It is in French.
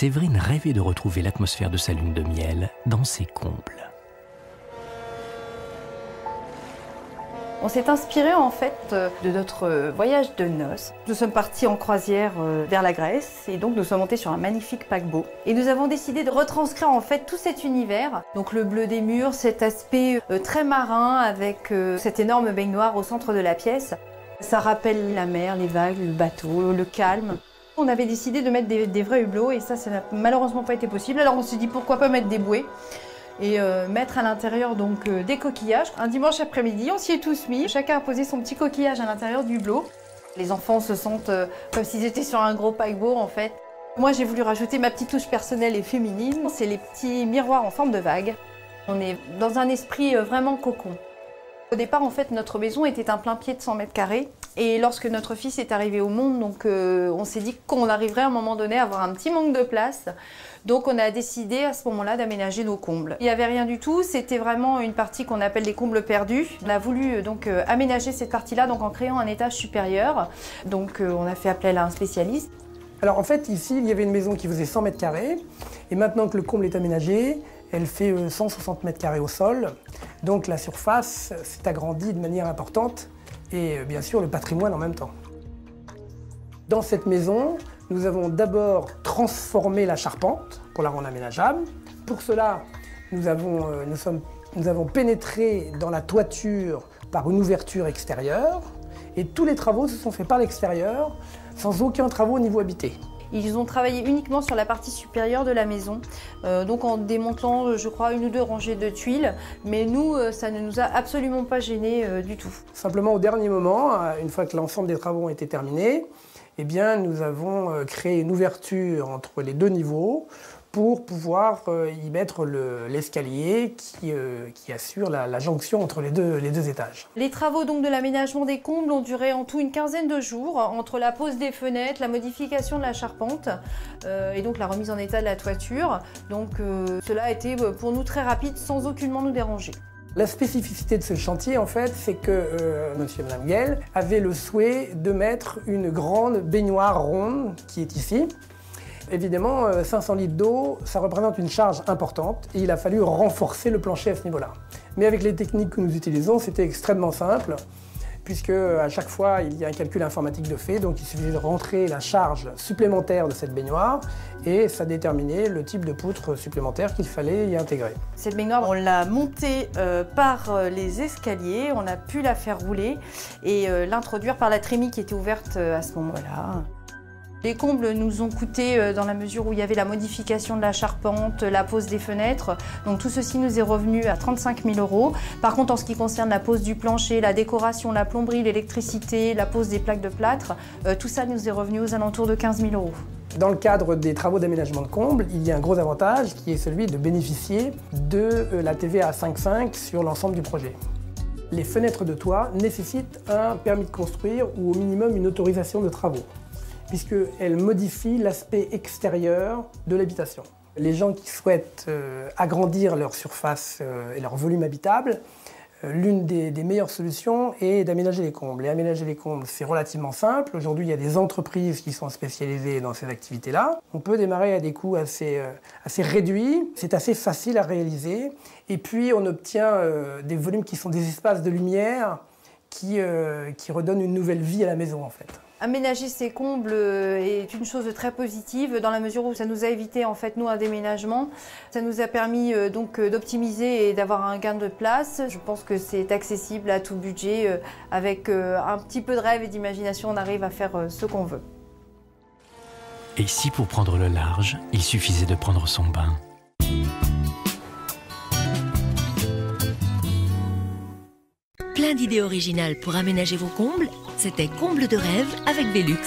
Séverine rêvait de retrouver l'atmosphère de sa lune de miel dans ses combles. On s'est inspiré en fait de notre voyage de noces. Nous sommes partis en croisière vers la Grèce et donc nous sommes montés sur un magnifique paquebot. Et nous avons décidé de retranscrire en fait tout cet univers. Donc le bleu des murs, cet aspect très marin avec cette énorme baignoire au centre de la pièce. Ça rappelle la mer, les vagues, le bateau, le calme. On avait décidé de mettre des vrais hublots et ça n'a malheureusement pas été possible. Alors on s'est dit pourquoi pas mettre des bouées et mettre à l'intérieur donc des coquillages. Un dimanche après-midi, on s'y est tous mis. Chacun a posé son petit coquillage à l'intérieur du hublot. Les enfants se sentent comme s'ils étaient sur un gros paquebot en fait. Moi j'ai voulu rajouter ma petite touche personnelle et féminine. C'est les petits miroirs en forme de vague. On est dans un esprit vraiment cocon. Au départ en fait notre maison était un plein pied de 100 mètres carrés. Et lorsque notre fils est arrivé au monde, donc, on s'est dit qu'on arriverait à un moment donné à avoir un petit manque de place. Donc on a décidé à ce moment-là d'aménager nos combles. Il n'y avait rien du tout, c'était vraiment une partie qu'on appelle les combles perdus. On a voulu donc aménager cette partie-là donc en créant un étage supérieur. Donc on a fait appel à un spécialiste. Alors en fait ici il y avait une maison qui faisait 100 mètres carrés et maintenant que le comble est aménagé, elle fait 160 mètres carrés au sol. Donc la surface s'est agrandie de manière importante. Et bien sûr le patrimoine en même temps. Dans cette maison, nous avons d'abord transformé la charpente pour la rendre aménageable. Pour cela, nous avons pénétré dans la toiture par une ouverture extérieure et tous les travaux se sont faits par l'extérieur sans aucun travaux au niveau habité. Ils ont travaillé uniquement sur la partie supérieure de la maison, donc en démantelant, je crois, une ou deux rangées de tuiles. Mais nous, ça ne nous a absolument pas gênés du tout. Simplement, au dernier moment, une fois que l'ensemble des travaux ont été terminés, eh bien, nous avons créé une ouverture entre les deux niveaux pour pouvoir y mettre l'escalier qui assure la jonction entre les deux étages. Les travaux donc de l'aménagement des combles ont duré en tout une quinzaine de jours, entre la pose des fenêtres, la modification de la charpente et donc la remise en état de la toiture. Donc cela a été pour nous très rapide sans aucunement nous déranger. La spécificité de ce chantier, en fait, c'est que monsieur et madame Guel avaient le souhait de mettre une grande baignoire ronde qui est ici. Évidemment, 500 litres d'eau, ça représente une charge importante et il a fallu renforcer le plancher à ce niveau-là. Mais avec les techniques que nous utilisons, c'était extrêmement simple, puisque à chaque fois, il y a un calcul informatique de fait, donc il suffisait de rentrer la charge supplémentaire de cette baignoire et ça déterminait le type de poutre supplémentaire qu'il fallait y intégrer. Cette baignoire, on l'a montée par les escaliers, on a pu la faire rouler et l'introduire par la trémie qui était ouverte à ce moment-là. Les combles nous ont coûté dans la mesure où il y avait la modification de la charpente, la pose des fenêtres. Donc tout ceci nous est revenu à 35 000 €. Par contre, en ce qui concerne la pose du plancher, la décoration, la plomberie, l'électricité, la pose des plaques de plâtre, tout ça nous est revenu aux alentours de 15 000 €. Dans le cadre des travaux d'aménagement de combles, il y a un gros avantage qui est celui de bénéficier de la TVA à 5,5 sur l'ensemble du projet. Les fenêtres de toit nécessitent un permis de construire ou au minimum une autorisation de travaux, puisqu'elle modifie l'aspect extérieur de l'habitation. Les gens qui souhaitent agrandir leur surface et leur volume habitable, l'une des meilleures solutions est d'aménager les combles. Et aménager les combles, c'est relativement simple. Aujourd'hui, il y a des entreprises qui sont spécialisées dans ces activités-là. On peut démarrer à des coûts assez réduits. C'est assez facile à réaliser. Et puis, on obtient des volumes qui sont des espaces de lumière qui redonnent une nouvelle vie à la maison, en fait. Aménager ces combles est une chose très positive dans la mesure où ça nous a évité en fait nous un déménagement. Ça nous a permis donc d'optimiser et d'avoir un gain de place. Je pense que c'est accessible à tout budget. Avec un petit peu de rêve et d'imagination, on arrive à faire ce qu'on veut. Et si pour prendre le large, il suffisait de prendre son bain? Plein d'idées originales pour aménager vos combles, c'était Comble de rêve avec Velux.